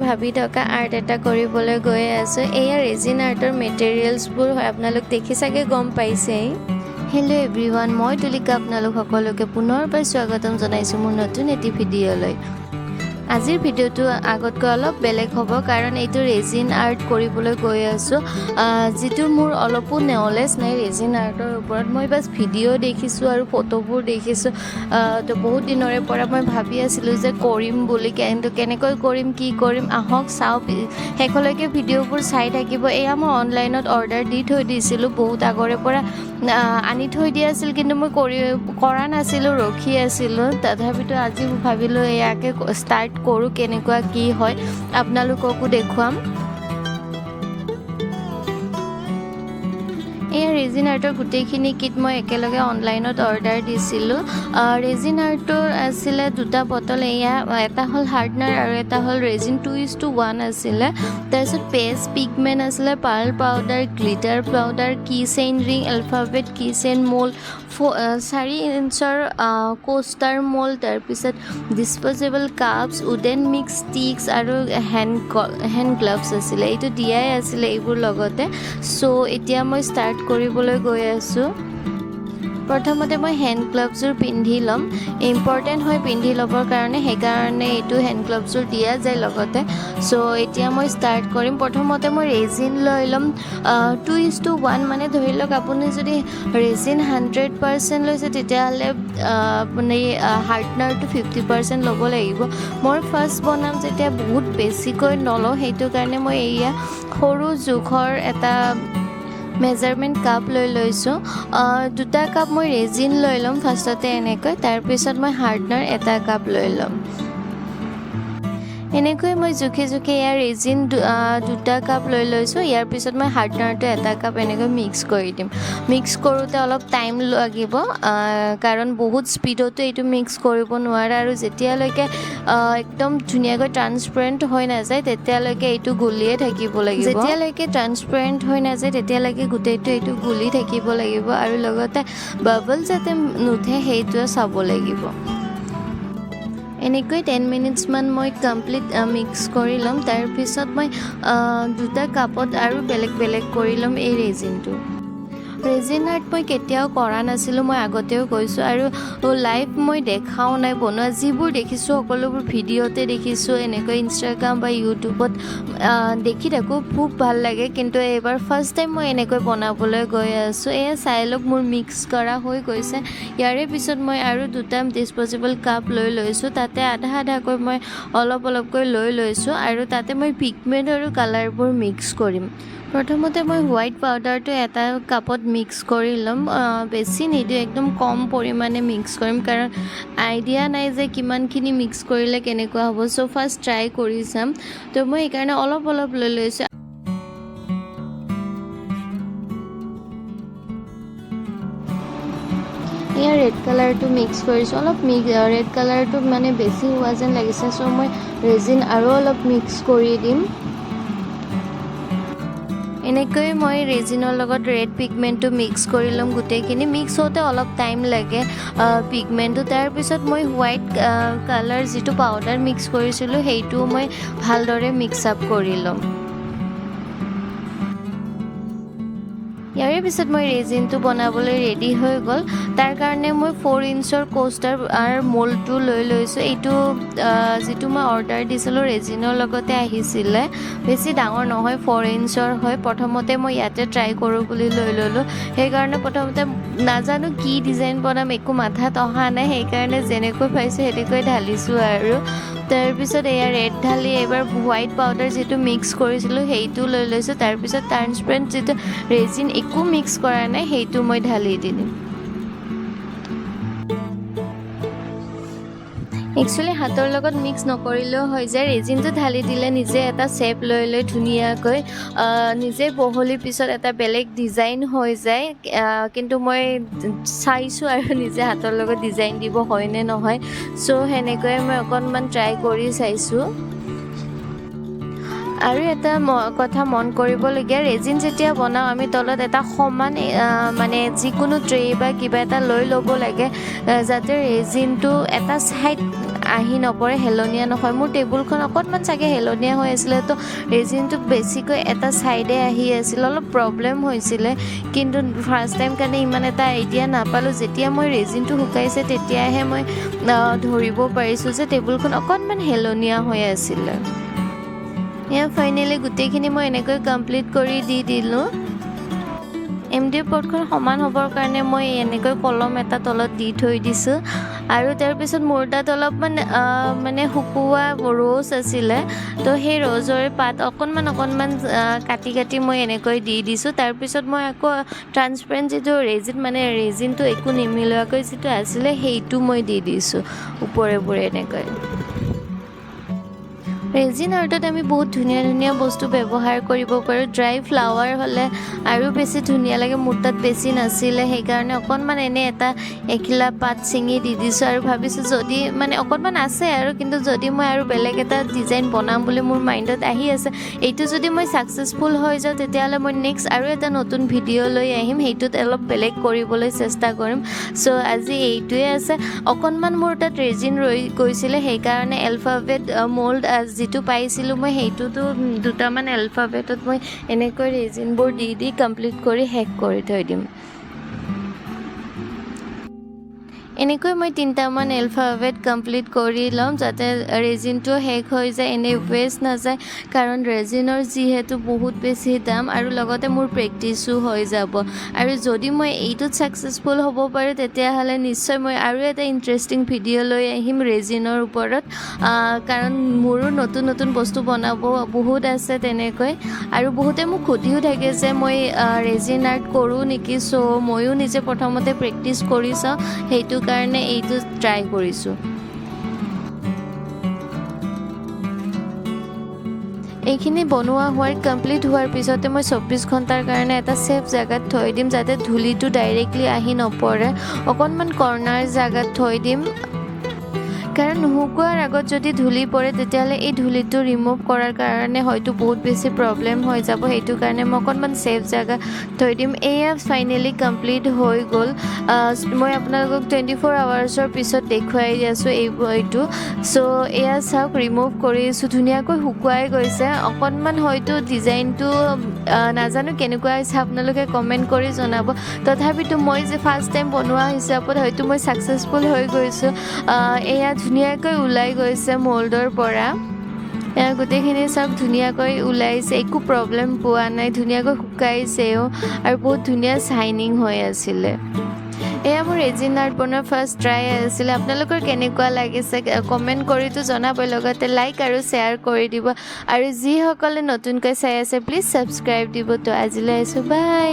ভাবি থকা আৰ্ট এটা কৰিবলৈ গৈ আছোঁ এয়া ৰেজিন আৰ্টৰ মেটেৰিয়েলছবোৰ হয় আপোনালোক দেখি চাগে গম পাইছেই হেল্ল' এভৰিৱান মই তুলিকা আপোনালোক সকলোকে পুনৰবাৰ স্বাগতম জনাইছোঁ মোৰ নতুন এটি ভিডিঅ'লৈ আজিৰ ভিডিঅ'টো আগতকৈ অলপ বেলেগ হ'ব কাৰণ এইটো ৰেজিন আৰ্ট কৰিবলৈ গৈ আছোঁ যিটো মোৰ অলপো নলেজ নাই ৰেজিন আৰ্টৰ ওপৰত মই বাছ ভিডিঅ' দেখিছোঁ আৰু ফটোবোৰ দেখিছোঁ তো বহুত দিনৰে পৰা মই ভাবি আছিলোঁ যে কৰিম বুলি কিন্তু কেনেকৈ কৰিম কি কৰিম আহক চাওঁ শেষলৈকে ভিডিঅ'বোৰ চাই থাকিব এয়া মই অনলাইনত অৰ্ডাৰ দি থৈ দিছিলোঁ বহুত আগৰে পৰা আনি থৈ দিয়া আছিল কিন্তু মই কৰা নাছিলোঁ ৰখি আছিলোঁ তথাপিতো আজি ভাবিলোঁ ইয়াকে ষ্টাৰ্ট কৰোঁ কেনেকুৱা কি হয় আপোনালোককো দেখুৱাম এয়া ৰেজিন আৰ্টৰ গোটেইখিনি কিট মই একেলগে অনলাইনত অৰ্ডাৰ দিছিলোঁ ৰেজিন আৰ্টৰ আছিলে দুটা বটল এয়া এটা হ'ল হাৰ্ডনাৰ আৰু এটা হ'ল ৰেজিন 2:1 আছিলে তাৰপিছত পেষ্ট পিগমেণ্ট আছিলে pearl powder glitter powder keychain ring alphabet keychain mould 4 ইঞ্চৰ কোষ্টাৰ মোল্ড তাৰপিছত disposable cups wooden mix sticks আৰু হেণ্ড গ্লাভছ আছিলে এইটো দিয়াই আছিলে এইবোৰ লগতে চ' এতিয়া মই ষ্টাৰ্ট কৰিবলৈ গৈ আছোঁ প্ৰথমতে মই হেণ্ড গ্লাভছযোৰ পিন্ধি ল'ম ইম্পৰ্টেণ্ট হয় পিন্ধি ল'বৰ কাৰণে সেইকাৰণে এইটো হেণ্ড গ্লাভছযোৰ দিয়া যায় লগতে চ' এতিয়া মই ষ্টাৰ্ট কৰিম প্ৰথমতে মই ৰেজিন লৈ ল'ম 2:1 মানে ধৰি লওক আপুনি যদি ৰেজিন 100% লৈছে তেতিয়াহ'লে আপুনি হাৰ্ডনাৰটো 50% ল'ব লাগিব মই ফাৰ্ষ্ট বনাম যেতিয়া বহুত বেছিকৈ নলওঁ সেইটো কাৰণে মই এয়া সৰু জোখৰ এটা মেজাৰমেণ্ট কাপ লৈ লৈছোঁ দুটা কাপ মই ৰেজিন লৈ ল'ম ফাৰ্ষ্টতে এনেকৈ তাৰপিছত মই হাৰ্ডনাৰ এটা কাপ লৈ ল'ম এনেকৈ মই জুখি ইয়াৰ ৰেজিন দুটা কাপ লৈ লৈছোঁ ইয়াৰ পিছত মই হাৰ্ডনাৰটো এটা কাপ এনেকৈ মিক্স কৰি দিম মিক্স কৰোঁতে অলপ টাইম লাগিব কাৰণ বহুত স্পীডতো এইটো মিক্স কৰিব নোৱাৰে আৰু যেতিয়ালৈকে একদম ধুনীয়াকৈ ট্ৰান্সপেৰেণ্ট হৈ নাযায় তেতিয়ালৈকে এইটো গুলিয়ে থাকিব লাগিব যেতিয়ালৈকে ট্ৰান্সপেৰেণ্ট হৈ নাযায় তেতিয়ালৈকে গোটেইটো এইটো গুলি থাকিব লাগিব আৰু লগতে বাবল যাতে নুঠে সেইটোৱে চাব লাগিব এনেকৈ 10 মিনিটছমান মই কমপ্লিট মিক্স কৰি ল'ম তাৰপিছত মই দুটা কাপত আৰু বেলেগ কৰি ল'ম এই ৰেজিনটো ৰেজিন আৰ্ট মই কেতিয়াও কৰা নাছিলোঁ মই আগতেও কৈছোঁ আৰু লাইভ মই দেখাও নাই বনোৱা যিবোৰ দেখিছোঁ সকলোবোৰ ভিডিঅ'তে দেখিছোঁ এনেকৈ ইনষ্টাগ্ৰাম বা ইউটিউবত দেখি থাকোঁ খুব ভাল লাগে কিন্তু এইবাৰ ফাৰ্ষ্ট টাইম মই এনেকৈ বনাবলৈ গৈ আছোঁ এয়া চাই লওক মোৰ মিক্স কৰা হৈ গৈছে ইয়াৰে পিছত মই আৰু দুটা ডিছপ'জেবল কাপ লৈ লৈছোঁ তাতে আধাকৈ মই অলপকৈ লৈ লৈছোঁ আৰু তাতে মই পিগমেণ্ট আৰু কালাৰবোৰ মিক্স কৰিম প্ৰথমতে মই হোৱাইট পাউডাৰটো এটা কাপত মিক্স কৰি ল'ম বেছি নিদিওঁ একদম কম পৰিমাণে মিক্স কৰিম কাৰণ আইডিয়া নাই যে কিমানখিনি মিক্স কৰিলে কেনেকুৱা হ'ব চ' ফাৰ্ষ্ট ট্ৰাই কৰি চাম তো মই সেইকাৰণে অলপ লৈ লৈছোঁ এয়া ৰেড কালাৰটো মিক্স কৰিছোঁ অলপ ৰেড কালাৰটো মানে বেছি হোৱা যেন লাগিছে চ' মই ৰেজিন আৰু অলপ মিক্স কৰি দিম এনেকৈ মই ৰেজিনৰ লগত ৰেড পিগমেণ্টটো মিক্স কৰি ল'ম গোটেইখিনি মিক্স হওঁতে অলপ টাইম লাগে পিগমেণ্টটো তাৰপিছত মই হোৱাইট কালাৰ যিটো পাউডাৰ মিক্স কৰিছিলোঁ সেইটো মই ভালদৰে মিক্স আপ কৰি ল'ম ইয়াৰে পিছত মই ৰেজিনটো বনাবলৈ ৰেডি হৈ গ'ল তাৰ কাৰণে মই 4 ইঞ্চৰ কোষ্টাৰ মোল্ডটো লৈ লৈছোঁ এইটো যিটো মই অৰ্ডাৰ দিছিলোঁ ৰেজিনৰ লগতে আহিছিলে বেছি ডাঙৰ নহয় 4 ইঞ্চৰ হয় প্ৰথমতে মই ইয়াতে ট্ৰাই কৰোঁ বুলি লৈ ল'লোঁ সেইকাৰণে প্ৰথমতে নাজানো কি ডিজাইন বনাম একো মাথাত অহা নাই সেইকাৰণে যেনেকৈ পাইছোঁ সেনেকৈ ঢালিছোঁ আৰু তাৰপিছত এয়া ৰেড ঢালি এইবাৰ হোৱাইট পাউডাৰ যিটো মিক্স কৰিছিলোঁ সেইটো লৈ লৈছোঁ তাৰপিছত ট্ৰান্সপেৰেণ্ট যিটো ৰেজিন একো মিক্স কৰা নাই সেইটো মই ঢালি দিম একচুৱেলি হাতৰ লগত মিক্স নকৰিলেও হৈ যায় ৰেজিনটো ঢালি দিলে নিজে এটা শ্বেপ লৈ ধুনীয়াকৈ নিজে বহলি পিছত এটা বেলেগ ডিজাইন হৈ যায় কিন্তু মই চাইছোঁ আৰু নিজে হাতৰ লগত ডিজাইন দিব হয় নে নহয় চ' সেনেকৈয়ে মই অকণমান ট্ৰাই কৰি চাইছোঁ আৰু এটা কথা মন কৰিবলগীয়া ৰেজিন যেতিয়া বনাওঁ আমি তলত এটা সমান মানে যিকোনো ট্ৰে বা কিবা এটা লৈ ল'ব লাগে যাতে ৰেজিনটো এটা ছাইড আহি নপৰে হেলনীয়া নহয় মোৰ টেবুলখন অকণমান চাগে হেলনীয়া হৈ আছিলে তো ৰেজিনটো বেছিকৈ এটা ছাইডে আহি আছিল অলপ প্ৰব্লেম হৈছিলে কিন্তু ফাৰ্ষ্ট টাইম কাৰণে ইমান এটা আইডিয়া নাপালোঁ যেতিয়া মই ৰেজিনটো শুকাইছে তেতিয়াহে মই ধৰিব পাৰিছোঁ যে টেবুলখন অকণমান হেলনীয়া হৈ আছিলে এয়া ফাইনেলি গোটেইখিনি মই এনেকৈ কমপ্লিট কৰি দি দিলোঁ MDF বৰ্ডখন সমান হ'বৰ কাৰণে মই এনেকৈ কলম এটা তলত দি থৈ দিছোঁ আৰু তাৰপিছত মোৰ তাত অলপমান মানে শুকোৱা ৰ'জ আছিলে তো সেই ৰ'জৰে পাত অকণমান কাটি কাটি মই এনেকৈ দি দিছোঁ তাৰপিছত মই আকৌ ট্ৰান্সপেৰেণ্ট যিটো ৰেজিন মানে ৰেজিনটো একো নিমিলোৱাকৈ যিটো আছিলে সেইটো মই দি দিছোঁ ওপৰে এনেকৈ ৰেজিন আৰ্টত আমি বহুত ধুনীয়া বস্তু ব্যৱহাৰ কৰিব পাৰোঁ ড্ৰাই ফ্লাৱাৰ হ'লে আৰু বেছি ধুনীয়া লাগে মোৰ তাত বেছি নাছিলে সেইকাৰণে অকণমান এনে এটা এখিলা পাত ছিঙি দি দিছোঁ আৰু ভাবিছোঁ যদি মানে অকণমান আছে আৰু কিন্তু যদি মই আৰু বেলেগ এটা ডিজাইন বনাম বুলি মোৰ মাইণ্ডত আহি আছে এইটো যদি মই ছাকচেছফুল হৈ যাওঁ তেতিয়াহ'লে মই নেক্সট আৰু এটা নতুন ভিডিঅ' লৈ আহিম সেইটোত অলপ বেলেগ কৰিবলৈ চেষ্টা কৰিম চ' আজি এইটোৱে আছে অকণমান মোৰ তাত ৰেজিন ৰৈ গৈছিলে সেইকাৰণে এলফাবেট মল্ড যিটো পাইছিলোঁ মই সেইটোতো দুটামান এলফাবেটত মই এনেকৈ ৰেজিনবোৰ দি কমপ্লিট কৰি শেষ কৰি থৈ দিম এনেকৈ মই 3টামান এলফাবেট কমপ্লিট কৰি ল'ম যাতে ৰেজিনটো শেষ হৈ যায় এনে ৱেষ্ট নাযায় কাৰণ ৰেজিনৰ যিহেতু বহুত বেছি দাম আৰু লগতে মোৰ প্ৰেক্টিছো হৈ যাব আৰু যদি মই এইটোত ছাকচেছফুল হ'ব পাৰোঁ তেতিয়াহ'লে নিশ্চয় মই আৰু এটা ইণ্টাৰেষ্টিং ভিডিঅ' লৈ আহিম ৰেজিনৰ ওপৰত কাৰণ মোৰো নতুন বস্তু বনাব বহুত আছে তেনেকৈ আৰু বহুতে মোক সুধিও থাকে যে মই ৰেজিন আৰ্ট কৰোঁ নেকি চ' ময়ো নিজে প্ৰথমতে প্ৰেক্টিছ কৰি চাওঁ সেইটো কাৰণে এইটো ট্ৰাই কৰিছোঁ এইখিনি বনোৱা হোৱাৰ কমপ্লিট হোৱাৰ পিছতে মই 24 ঘণ্টাৰ কাৰণে এটা ছেফ জেগাত থৈ দিম যাতে ধূলিটো ডাইৰেক্টলি আহি নপৰে অকণমান কৰ্নাৰ জেগাত থৈ দিম কাৰণ নুশুকোৱাৰ আগত যদি ধূলি পৰে তেতিয়াহ'লে এই ধূলিটো ৰিমুভ কৰাৰ কাৰণে হয়তো বহুত বেছি প্ৰব্লেম হৈ যাব সেইটো কাৰণে মই অকণমান ছেফ জেগা থৈ দিম এয়া ফাইনেলি কমপ্লিট হৈ গ'ল মই আপোনালোকক 24 আৱাৰ্ছৰ পিছত দেখুৱাই আছোঁ এইটো চ' এয়া চাওক ৰিমুভ কৰিছোঁ ধুনীয়াকৈ শুকুৱাই গৈছে অকণমান হয়তো ডিজাইনটো নাজানো কেনেকুৱা হৈছে আপোনালোকে কমেণ্ট কৰি জনাব তথাপিতো মই যে ফাৰ্ষ্ট টাইম বনোৱা হিচাপত হয়তো মই ছাকচেছফুল হৈ গৈছোঁ এয়া ধুনীয়াকৈ ওলাই গৈছে মল্ডৰ পৰা গোটেইখিনি চাওক ধুনীয়াকৈ ওলাইছে একো প্ৰব্লেম পোৱা নাই ধুনীয়াকৈ শুকাইছেও আৰু বহুত ধুনীয়া চাইনিং হৈ আছিলে এয়া মোৰ ৰেজিন আৰ্ট বনোৱাৰ ফাৰ্ষ্ট ট্ৰাই আছিলে আপোনালোকৰ কেনেকুৱা লাগিছে কমেণ্ট কৰিতো জনাবই লগতে লাইক আৰু শ্বেয়াৰ কৰি দিব আৰু যিসকলে নতুনকৈ চাই আছে প্লিজ ছাবস্ক্ৰাইব দিব তো আজিলৈ আহিছোঁ বাই